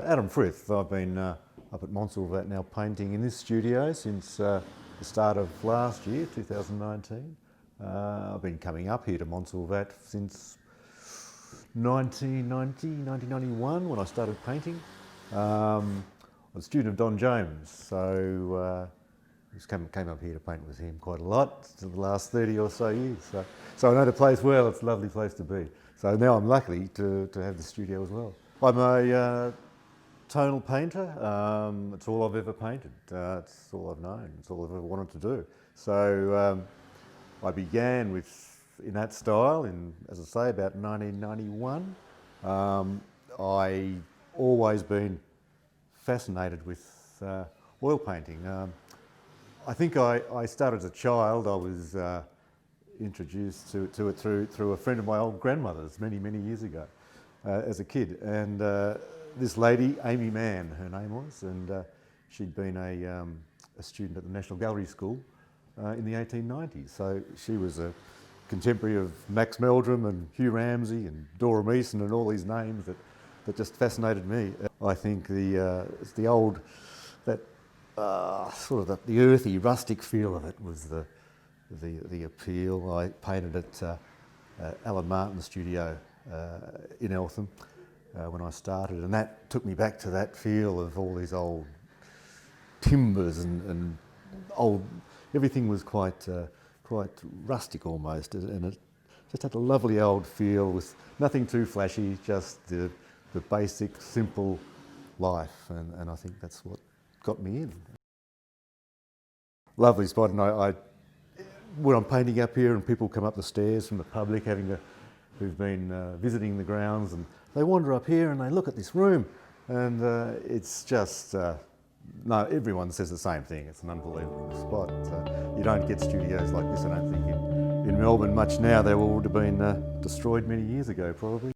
Adam Frith. I've been up at Montsalvat now painting in this studio since the start of last year, 2019. I've been coming up here to Montsalvat since 1991 when I started painting. I was a student of Don James, so just came up here to paint with him quite a lot for the last 30 or so years. So I know the place well. It's a lovely place to be. So now I'm lucky to have the studio as well. I'm a tonal painter. It's all I've ever painted. It's all I've known. It's all I've ever wanted to do. So I began in that style in, as I say, about 1991. I always been fascinated with oil painting. I think I started as a child. I was introduced to it through a friend of my old grandmother's many years ago as a kid. And this lady, Amy Mann, her name was, and she'd been a student at the National Gallery School in the 1890s. So she was a contemporary of Max Meldrum and Hugh Ramsay and Dora Meeson and all these names that just fascinated me. I think it's the old, that sort of the earthy, rustic feel of it was the appeal. I painted at Alan Martin's studio in Eltham when I started, and that took me back to that feel of all these old timbers and old. Everything was quite rustic almost, and it just had a lovely old feel with nothing too flashy, just the basic, simple life, and I think that's what got me in. Lovely spot, and when I'm painting up here and people come up the stairs from the public who've been visiting the grounds, and they wander up here and they look at this room, and it's just, no, everyone says the same thing. It's an unbelievable spot. You don't get studios like this, I don't think, in Melbourne much now. They all would have been destroyed many years ago, probably.